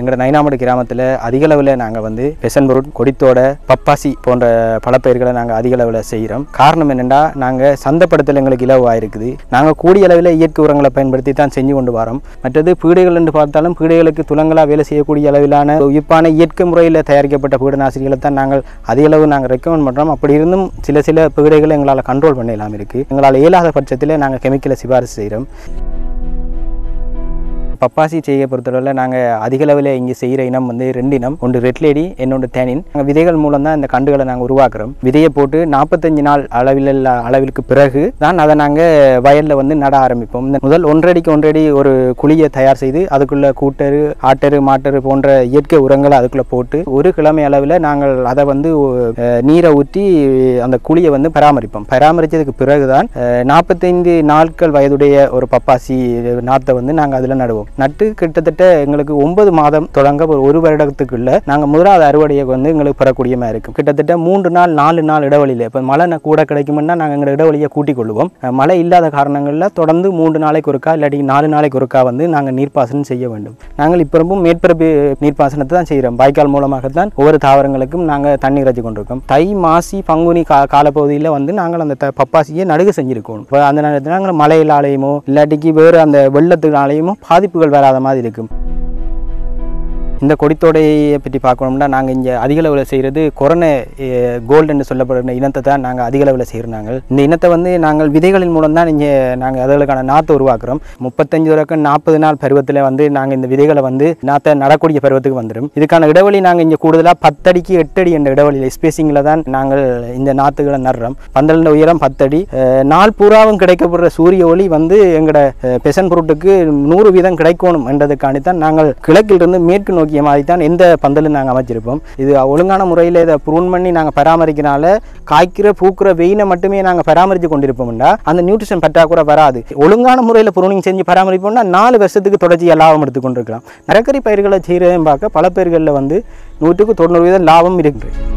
எங்களோட நைனாமடு கிராமத்தில் அதிக அளவில் நாங்கள் வந்து பெசன்பொருட் கொடித்தோட பப்பாசி போன்ற பழப்பயிர்களை நாங்கள் அதிக அளவில் செய்கிறோம். காரணம் என்னென்னா நாங்கள் சந்தைப்படுத்தல் எங்களுக்கு இலவாக இருக்குது. நாங்கள் கூடிய அளவில் இயற்கை உரங்களை பயன்படுத்தி தான் செஞ்சு கொண்டு வரோம். மற்றது பீடைகள் என்று பார்த்தாலும் பீடைகளுக்கு துலங்களாக வேலை செய்யக்கூடிய அளவிலான உயிர்ப்பான இயற்கை முறையில் தயாரிக்கப்பட்ட பீடநாசினிகளை தான் நாங்கள் அதிக அளவு நாங்கள் ரெக்கமெண்ட் பண்ணுறோம். அப்படி இருந்தும் சில பீடைகளை எங்களால் கண்ட்ரோல் பண்ணலாம் இருக்குது. எங்களால் இயலாத பட்சத்தில் நாங்கள் கெமிக்கலை சிபாரிசு செய்கிறோம். பப்பாசி செய்ய பொறுத்தளவில் நாங்கள் அதிக அளவில் இங்கே செய்கிற இனம் வந்து 2 இனம். ஒன்று ரெட் லேடி, இன்னொன்று தேனின். நாங்கள் விதைகள் மூலம் தான் இந்த கண்டுகளை நாங்கள் உருவாக்குறோம். விதையை போட்டு 45 நாள் அளவிற்கு பிறகு தான் அதை நாங்கள் வயலில் வந்து நட ஆரம்பிப்போம். இந்த முதல் 1 அடிக்கு 1 அடி ஒரு குழியை தயார் செய்து அதுக்குள்ளே கூட்டரு, ஆட்டரு, மாட்டரு போன்ற இயற்கை உரங்களை அதுக்குள்ளே போட்டு ஒரு கிழமை அளவில் நாங்கள் அதை வந்து நீரை ஊற்றி அந்த குழியை வந்து பராமரிப்போம். பராமரித்ததுக்கு பிறகு தான் 45 நாட்கள் வயதுடைய ஒரு பப்பாசி நாற்றை வந்து நாங்கள் அதில் நடுவோம். நட்டு கிட்டத்தட்ட எங்களுக்கு 9 மாதம் தொடங்க ஒரு வருடத்துக்குள்ள நாங்கள் முதலாவது அறுவடையை வந்து எங்களுக்கு பெறக்கூடிய மாதிரி இருக்கும். கிட்டத்தட்ட 3 நாள் 4 நாள் இடைவெளியில் இப்போ மழை கூட கிடைக்கும்னா நாங்கள் எங்கள் இடைவெளியை கூட்டிக் கொள்வோம். மழை இல்லாத காரணங்களில் தொடர்ந்து 3 நாளைக்கு ஒருக்கா இல்லாட்டி 4 நாளைக்கு ஒருக்கா வந்து நாங்கள் நீர்ப்பாசனம் செய்ய வேண்டும். நாங்கள் இப்போ மேற்பரப்பு நீர்ப்பாசனத்தை தான் செய்கிறோம். வாய்க்கால் மூலமாகத்தான் ஒவ்வொரு தாவரங்களுக்கும் நாங்கள் தண்ணீர் இறைச்சி கொண்டிருக்கோம். தை, மாசி, பங்குனி காலப்பகுதியில் வந்து நாங்கள் அந்த பப்பாசியை நடுகு செஞ்சுருக்கோம். இப்போ அந்த நேரத்தில் நாங்கள் மழையிலாலேயுமோ இல்லாட்டிக்கு வேறு அந்த வெள்ளத்துனாலேயுமோ பாதிப்புகள் வராத மாதிரி இருக்கும். இந்த கொடித்தோடையை பற்றி பார்க்கணும்னா நாங்கள் இங்கே அதிக அளவில் செய்கிறது கொரோனா கோல்டு என்று சொல்லப்படுற இனத்தை தான் நாங்கள் அதிக அளவில் செய்கிறோம். இந்த இனத்தை வந்து நாங்கள் விதைகளின் மூலம் தான் இங்கே நாங்கள் அதுகளுக்கான நாற்றை உருவாக்குறோம். 35 வரைக்கும் 40 நாள் பருவத்தில் வந்து நாங்கள் இந்த விதைகளை வந்து நாற்றை நடக்கூடிய பருவத்துக்கு வந்துடும். இதுக்கான இடைவெளி நாங்கள் இங்கே கூடுதலாக 10 அடிக்கு 8 அடி என்ற இடைவெளியில் ஸ்பேசிங்கில் தான் நாங்கள் இந்த நாற்றுகளை நடுறோம். பந்தலின் உயரம் 10 அடி. நாள் பூராவும் கிடைக்கப்படுற சூரிய ஒளி வந்து எங்களோட பெசன்பொருட்டுக்கு 100% கிடைக்கணும் என்றதுக்காண்டி தான் நாங்கள் கிழக்கிலிருந்து மேற்கு நோக்கி மாதிரி தான் எந்த பந்தலும் நாங்கள் அமைச்சிருப்போம். இது ஒழுங்கான முறையில் இதை ப்ரூன் பண்ணி நாங்கள் பராமரிக்கிறனால காய்க்கிற பூக்கிற வெயினை மட்டுமே நாங்கள் பராமரித்து கொண்டிருப்போம்னா அந்த நியூட்ரிஷன் பற்றாக்குறை வராது. ஒழுங்கான முறையில் ப்ரூனிங் செஞ்சு பராமரிப்போம்னா 4 வருஷத்துக்கு தொடர்ச்சியாக லாபம் எடுத்து கொண்டிருக்கலாம். மரக்கறி பயிர்களை செய்கிறதையும் பார்க்க பல பயிர்களில் வந்து 100% லாபம் இருக்குது.